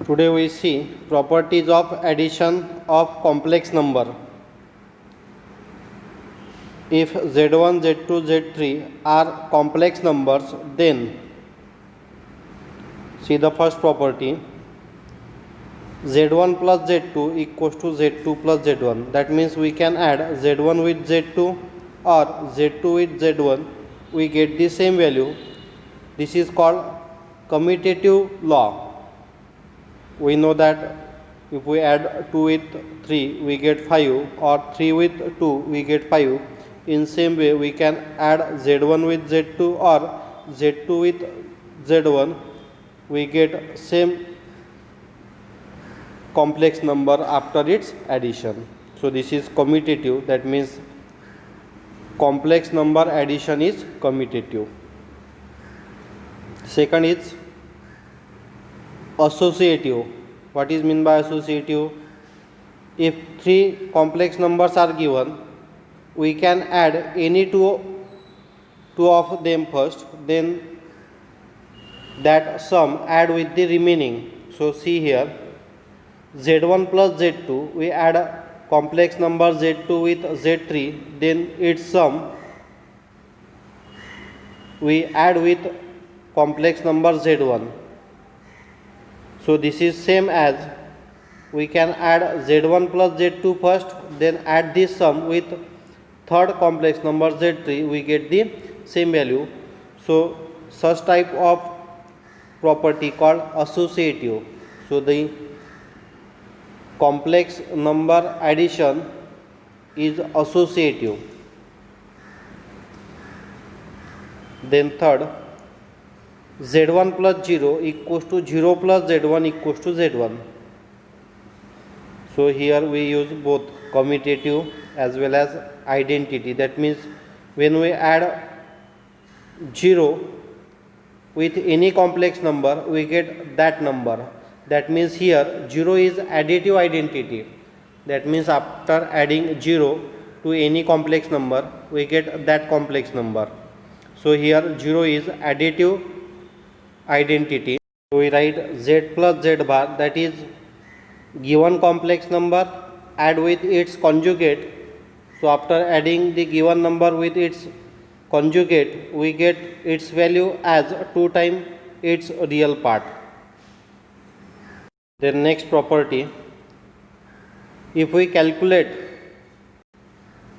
Today we see properties of addition of complex number. If z1, z2, z3 are complex numbers, then see the first property, z1 plus z2 equals to z2 plus z1. That means we can add z1 with z2 or z2 with z1, we get the same value. This is called commutative law. We know that if we add 2 with 3 we get 5, or 3 with 2 we get 5. In same way we can add z1 with z2 or z2 with z1, we get same complex number after its addition. So this is commutative, that means complex number addition is commutative. Second is associative. What is meant by associative? If three complex numbers are given, we can add any two of them first, then that sum add with the remaining. So see here, z1 plus z2, we add complex number z2 with z3, then its sum we add with complex number z1. So this is same as we can add z1 plus z2 first, then add this sum with third complex number z3, we get the same value. So such type of property called associative. So the complex number addition is associative. Then third, z1 plus 0 equals to 0 plus z1 equals to z1. So here we use both commutative as well as identity. That means when we add 0 with any complex number, we get that number. That means here 0 is additive identity. That means after adding 0 to any complex number, we get that complex number. So here 0 is additive identity. So we write z plus z bar, that is given complex number add with its conjugate. So after adding the given number with its conjugate, we get its value as 2 times its real part. Then next property, if we calculate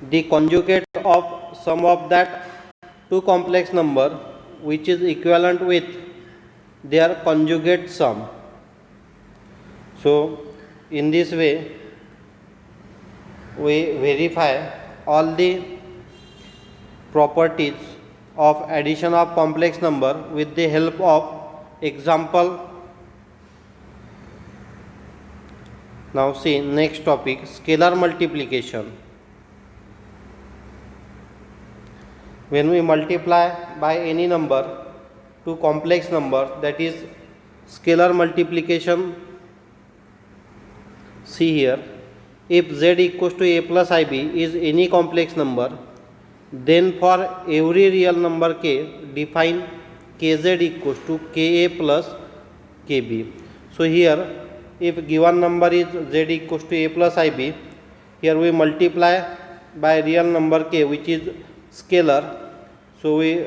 the conjugate of sum of that two complex number which is equivalent with their conjugate sum. So in this way we verify all the properties of addition of complex number with the help of example. Now see next topic, scalar multiplication. When we multiply by any number to complex number, that is scalar multiplication. See here, if z equals to a plus ib is any complex number, then for every real number k, define kz equals to ka plus kb. So here if given number is z equals to a plus ib, here we multiply by real number k which is scalar. So we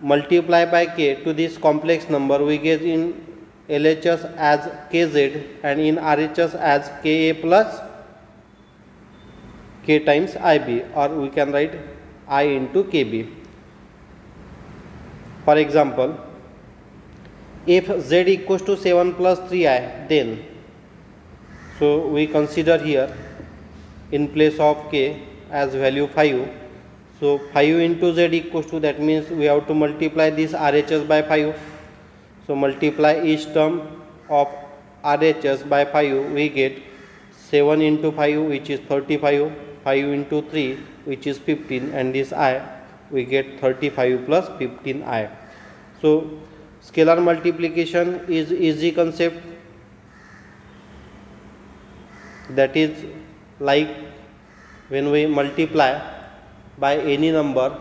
multiply by k to this complex number, we get in LHS as kz and in RHS as ka plus k times ib, or we can write I into kb. For example, if z equals to 7 plus 3i, then so we consider here in place of k as value 5. So 5 into z equals to, that means we have to multiply this RHS by 5. So multiply each term of RHS by 5, we get 7 into 5 which is 35, 5 into 3 which is 15, and this I we get 35 plus 15i. So scalar multiplication is easy concept, that is like when we multiply by any number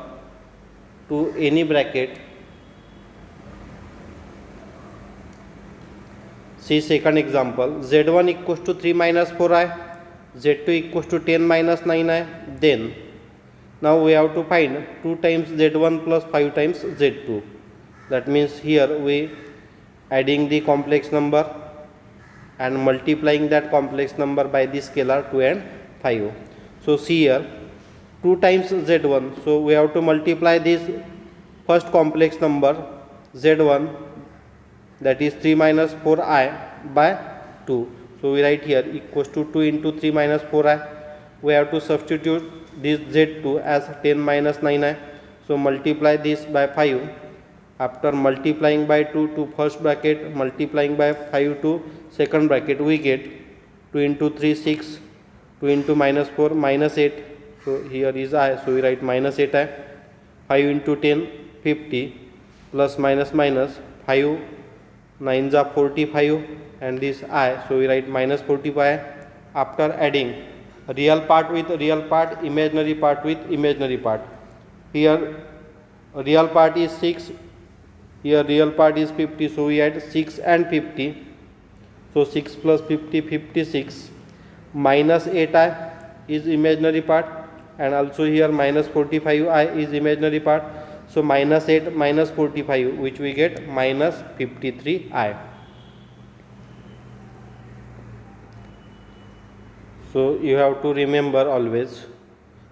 to any bracket, See second example, z1 equals to 3 minus 4i, z2 equals to 10 minus 9i. Then now we have to find 2 times z1 plus 5 times z2. That means here we adding the complex number and multiplying that complex number by the scalar 2 and 5. So see here 2 times z1, so we have to multiply this first complex number z1, that is 3 minus 4i by 2. So we write here equals to 2 into 3 minus 4i. We have to substitute this z2 as 10 minus 9i. So multiply this by 5. After multiplying by 2 to first bracket, multiplying by 5 to second bracket, we get 2 into 3 6, 2 into minus 4 minus 8. So here is I, so we write minus 8i. 5 into 10 50 plus minus minus 5 9s are 45 and this I, so we write minus 45. After adding real part with real part, imaginary part with imaginary part, here real part is 6, here real part is 50, so we add 6 and 50. So 6 plus 50 56, minus 8i is imaginary part, and also here minus 45i is imaginary part. So minus 8 minus 45, which we get minus 53i. So you have to remember always,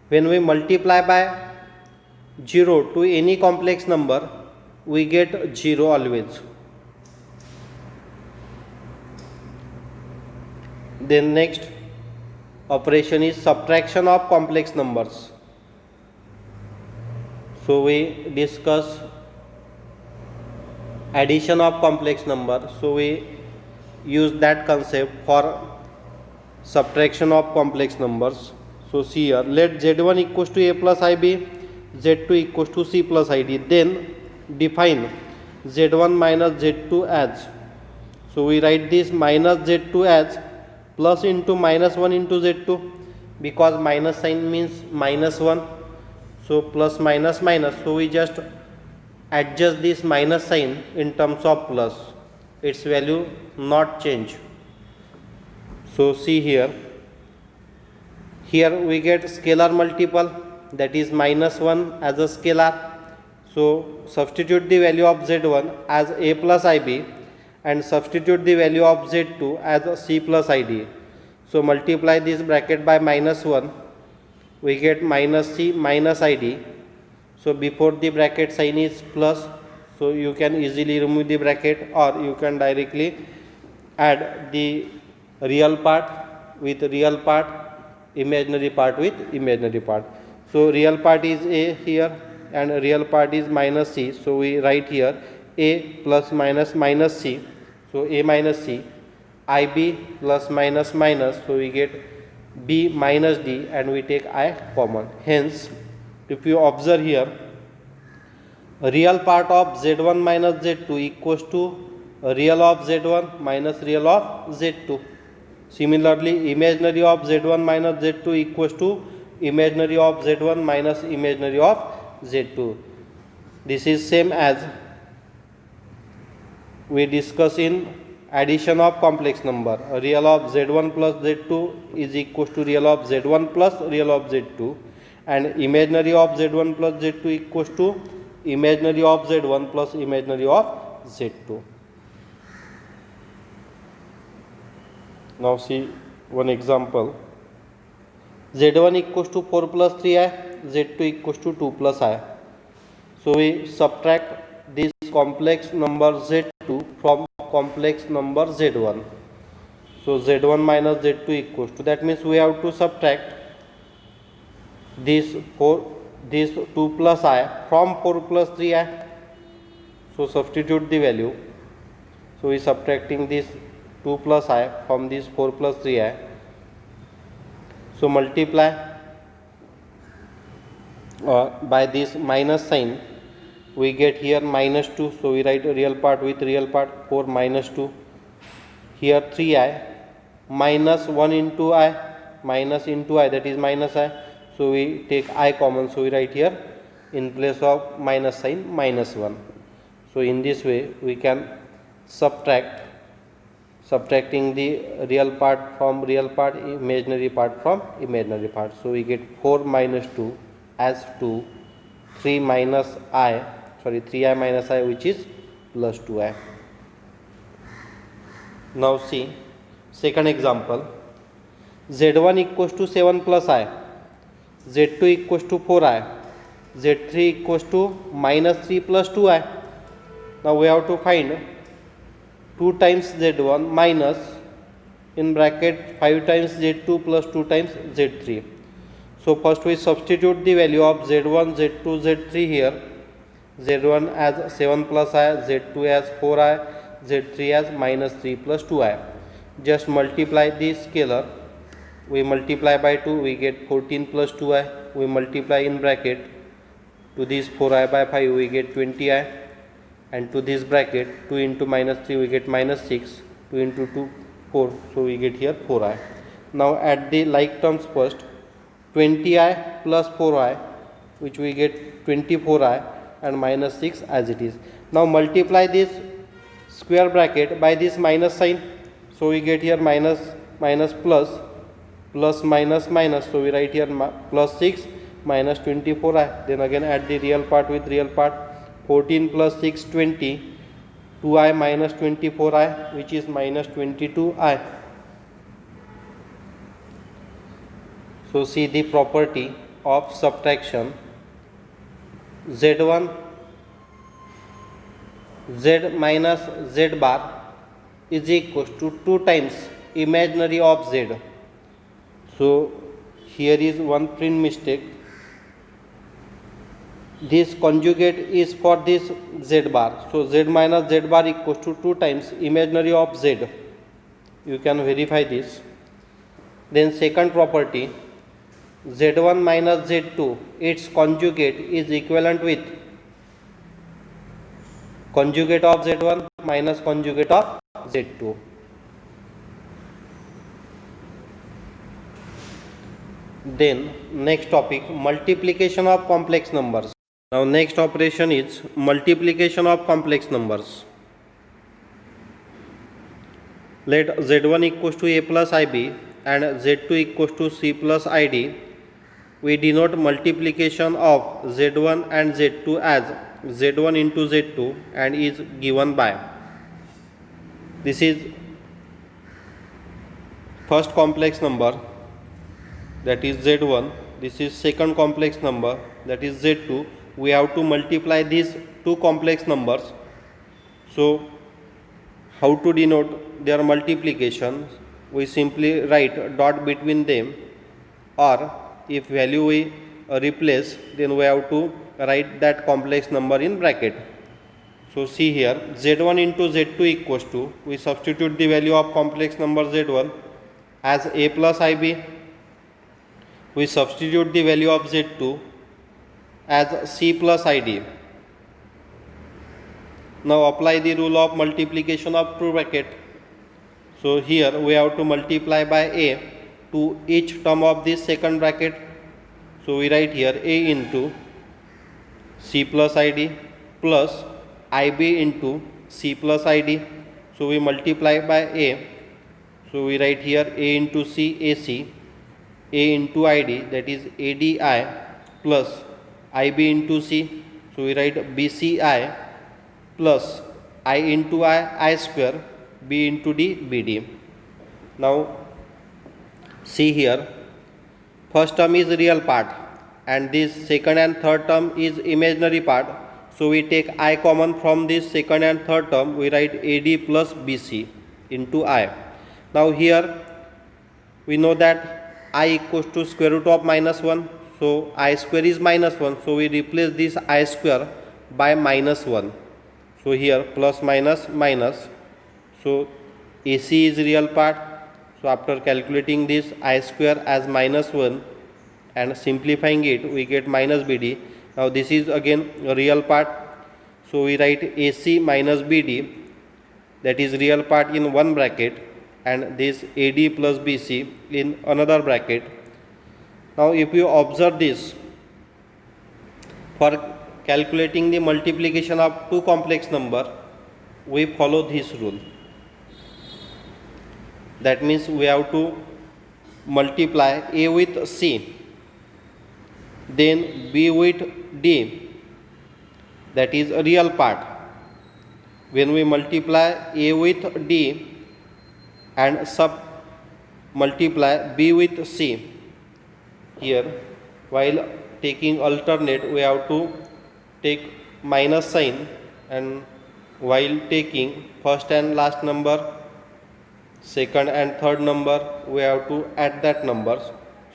when we multiply by 0 to any complex number, we get 0 always. Then next operation is subtraction of complex numbers. So we discuss addition of complex number. So we use that concept for subtraction of complex numbers. So see here, let z1 equals to a plus ib, z2 equals to c plus id. Then define z1 minus z2 as, so we write this minus z2 as plus into minus 1 into z2, because minus sign means minus 1. So plus minus minus, so we just adjust this minus sign in terms of plus, its value not change. So see here, here we get scalar multiple, that is minus 1 as a scalar. So substitute the value of z1 as a plus ib and substitute the value of z2 as a c plus id. So multiply this bracket by minus 1, we get minus c minus id. So before the bracket sign is plus, so you can easily remove the bracket, or you can directly add the real part with real part, imaginary part with imaginary part. So real part is a here and real part is minus c, so we write here a plus minus minus c, so a minus c, ib plus minus minus, so we get b minus d and we take I common. Hence if you observe here, real part of z1 minus z2 equals to real of z1 minus real of z2. Similarly, imaginary of z1 minus z2 equals to imaginary of z1 minus imaginary of z2. This is same as we discuss in addition of complex number. Real of z1 plus z2 is equals to real of z1 plus real of z2, and imaginary of z1 plus z2 equals to imaginary of z1 plus imaginary of z2. Now see one example. z1 equals to 4 plus 3i, z2 equals to 2 plus I. So we subtract this complex number z2 from complex number z1. So z1 minus z2 equals to, that means we have to subtract this 2 plus I from 4 plus 3i. So substitute the value. So we subtracting this 2 plus I from this 4 plus 3i. So multiply by this minus sign, we get here minus 2, so we write real part with real part, 4 minus 2. Here 3i minus 1 into I, minus into I, that is minus I, so we take I common, so we write here in place of minus sign minus 1. So in this way we can subtract subtracting the real part from real part, imaginary part from imaginary part. So we get 4 minus 2 as 2, 3 minus I, 3i minus I, which is plus 2i. Now see second example. Z1 equals to 7 plus I, Z2 equals to 4i, Z3 equals to minus 3 plus 2i. Now we have to find 2 times Z1 minus in bracket 5 times Z2 plus 2 times Z3. So first we substitute the value of Z1, Z2, Z3 here. Z1 as 7 plus I, Z2 as 4i, Z3 as minus 3 plus 2i. Just multiply the scalar. We multiply by 2, we get 14 plus 2i. We multiply in bracket to this 4i by 5, we get 20i. And to this bracket 2 into minus 3, we get minus 6. 2 into 2, 4. So we get here 4i. Now add the like terms first. 20i plus 4i, which we get 24i, and minus 6 as it is. Now multiply this square bracket by this minus sign. So we get here minus minus plus, plus minus minus. So we write here plus 6 minus 24i. Then again add the real part with real part. 14 plus 6, 20. 2i minus 24i, which is minus 22i. So see the property of subtraction. Z1 Z minus Z bar is equals to 2 times imaginary of Z. So here is one print mistake. This conjugate is for this Z bar. So Z minus Z bar equals to 2 times imaginary of Z. You can verify this. Then second property, Z1 minus Z2, its conjugate is equivalent with conjugate of Z1 minus conjugate of Z2. Then next topic, multiplication of complex numbers. Now next operation is multiplication of complex numbers. Let Z1 equals to A plus IB and Z2 equals to C plus ID. We denote multiplication of Z1 and Z2 as Z1 into Z2 and is given by, this is first complex number, that is Z1. This is second complex number, that is Z2. We have to multiply these two complex numbers. So how to denote their multiplication? We simply write dot between them, or if value we replace, then we have to write that complex number in bracket. So see here, Z1 into Z2 equals to, we substitute the value of complex number Z1 as A plus IB. We substitute the value of Z2 as C plus ID. Now apply the rule of multiplication of two bracket. So here we have to multiply by A to each term of this second bracket. So we write here A into C plus ID plus IB into C plus ID. So we multiply by A. So we write here A into C, AC, A into ID, that is ADI, plus IB into C. So we write BCI plus I into I square, B into D, BD. Now see here, first term is real part and this second and third term is imaginary part. So we take I common from this second and third term. We write AD plus BC into I. Now here we know that I equals to square root of minus 1. So I square is minus 1. So we replace this I square by minus 1. So here plus minus minus. So AC is real part. So after calculating this I square as minus 1 and simplifying it, we get minus BD. Now this is again a real part. So we write AC minus BD, that is real part in one bracket, and this AD plus BC in another bracket. Now if you observe this, for calculating the multiplication of two complex number, we follow this rule. That means we have to multiply A with C, then B with D, that is a real part. When we multiply A with D and sub multiply B with C, here while taking alternate we have to take minus sign, and while taking first and last number, second and third number, we have to add that numbers.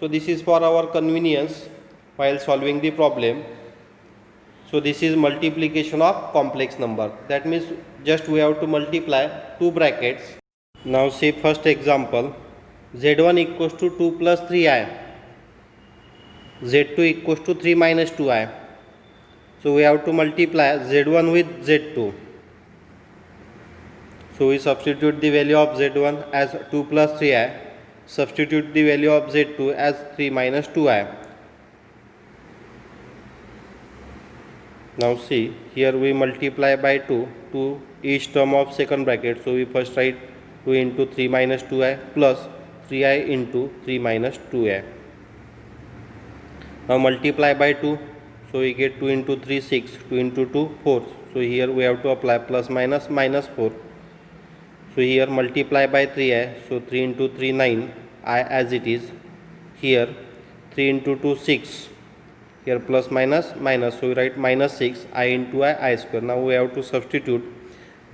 So this is for our convenience while solving the problem. So this is multiplication of complex number. That means just we have to multiply two brackets. Now see first example, z1 equals to 2 plus 3i, z2 equals to 3 minus 2i. So we have to multiply z1 with z2. So we substitute the value of z1 as 2 plus 3i, substitute the value of z2 as 3 minus 2i. Now see, here we multiply by 2 to each term of second bracket. So we first write 2 into 3 minus 2i plus 3i into 3 minus 2i. Now multiply by 2. So we get 2 into 3 6, 2 into 2 4. So here we have to apply plus minus minus 4. So here multiply by 3i, so 3 into 3 9, I as it is. Here 3 into 2 6, here plus minus minus, so we write minus 6, I into I square. Now we have to substitute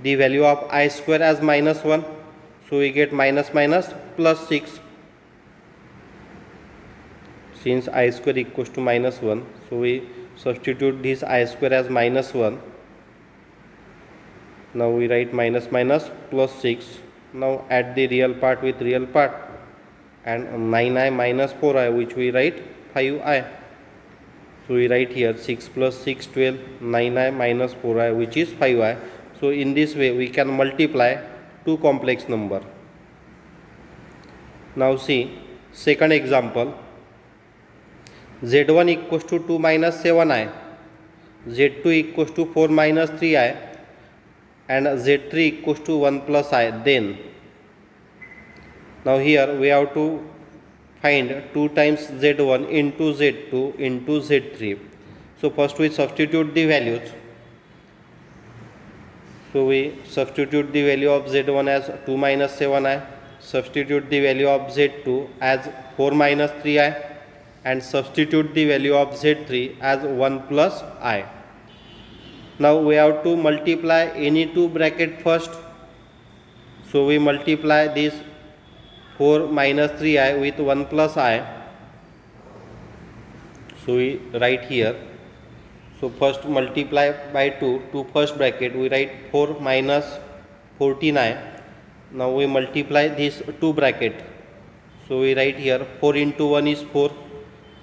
the value of I square as minus 1, so we get minus minus plus 6. Since I square equals to minus 1, so we substitute this I square as minus 1. Now we write minus minus plus 6. Now add the real part with real part, and 9i minus 4i, which we write 5i. So we write here 6 plus 6 12, 9i minus 4i, which is 5i. So in this way we can multiply two complex number. Now see second example, z1 equals to 2 minus 7i, z2 equals to 4 minus 3i, and z3 equals to 1 plus I. Then now here we have to find 2 times z1 into z2 into z3. So first we substitute the values. So we substitute the value of z1 as 2 minus 7i, substitute the value of z2 as 4 minus 3i, and substitute the value of z3 as 1 plus I. Now we have to multiply any two bracket first. So we multiply this 4 minus 3i with 1 plus I. So we write here. So first multiply by 2 to first bracket, we write 4 minus 14i. Now we multiply this two bracket. So we write here 4 into 1 is 4,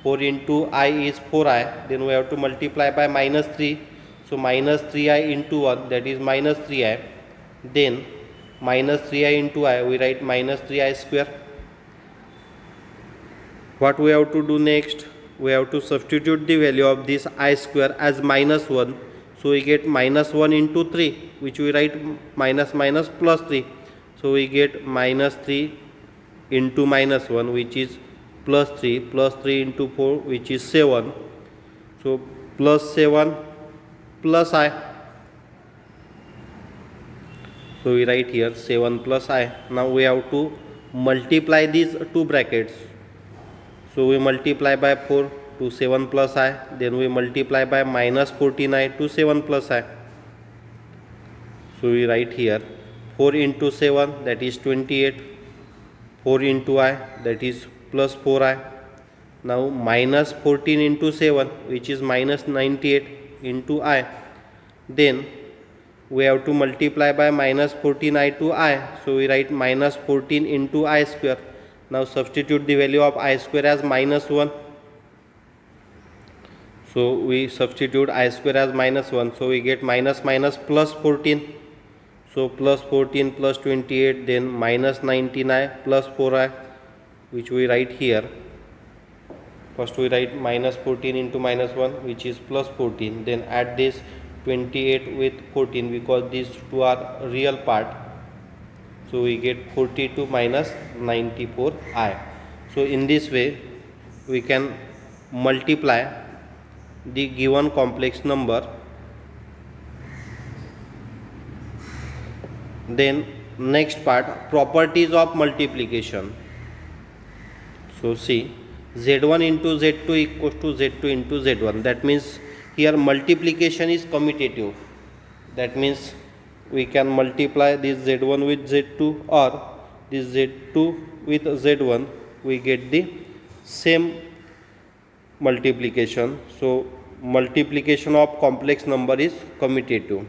4 into I is 4i. Then we have to multiply by minus 3. So minus 3i into 1, that is minus 3i. Then minus 3i into I, we write minus 3i square. What we have to do next? We have to substitute the value of this I square as minus 1. So we get minus 1 into 3, which we write minus minus plus 3. So we get minus 3 into minus 1, which is plus 3 into 4, which is 7. So plus 7 plus I. So we write here 7 plus I. Now we have to multiply these two brackets. So we multiply by 4 to 7 plus I. Then we multiply by minus 14i to 7 plus I. So we write here 4 into 7, that is 28. 4 into I, that is plus 4i. Now minus 14 into 7, which is minus 98 into I. Then we have to multiply by minus 14i to I. So we write minus 14 into I square. Now substitute the value of I square as minus 1. So we substitute I square as minus 1. So we get minus minus plus 14. So plus 14 plus 28, then minus 19i plus 4i, which we write here. First we write minus 14 into minus 1, which is plus 14. Then add this 28 with 14, because these two are real part. So we get 42 minus 94i. So in this way we can multiply the given complex number. Then next part, properties of multiplication. So see, z1 into z2 equals to z2 into z1. That means here multiplication is commutative. That means we can multiply this z1 with z2 or this z2 with z1. We get the same multiplication. So multiplication of complex number is commutative.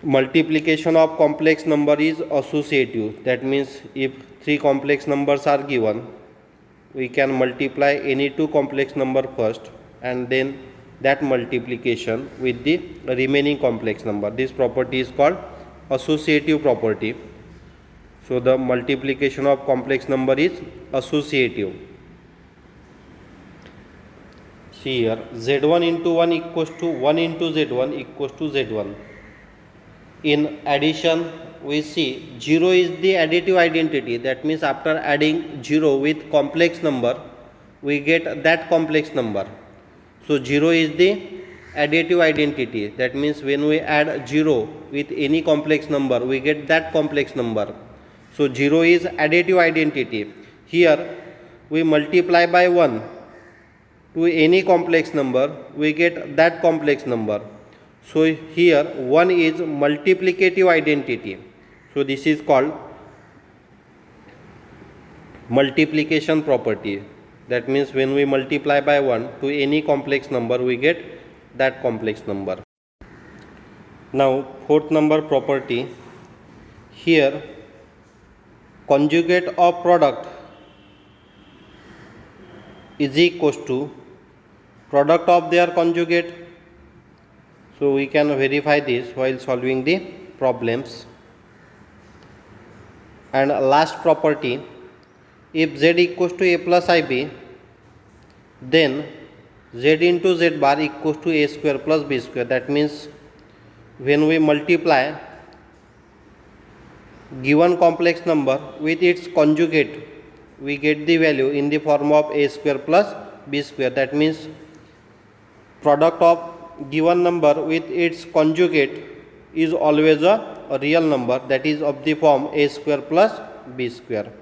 Multiplication of complex number is associative. That means if three complex numbers are given, we can multiply any two complex number first and then that multiplication with the remaining complex number. This property is called associative property. So the multiplication of complex number is associative. See here, z1 into 1 equals to 1 into z1 equals to z1. In addition, we see 0 is the additive identity. That means after adding 0 with complex number, we get that complex number. So 0 is the additive identity. That means when we add 0 with any complex number, we get that complex number. So 0 is additive identity. Here we multiply by 1 to any complex number, we get that complex number. So here 1 is multiplicative identity. So this is called multiplication property. That means when we multiply by 1 to any complex number, we get that complex number. Now fourth number property, here conjugate of product is equals to product of their conjugate. So we can verify this while solving the problems. And last property, if z equals to a plus ib, then z into z bar equals to a square plus b square. That means when we multiply given complex number with its conjugate, we get the value in the form of a square plus b square. That means product of given number with its conjugate is always a real number, that is of the form a square plus b square.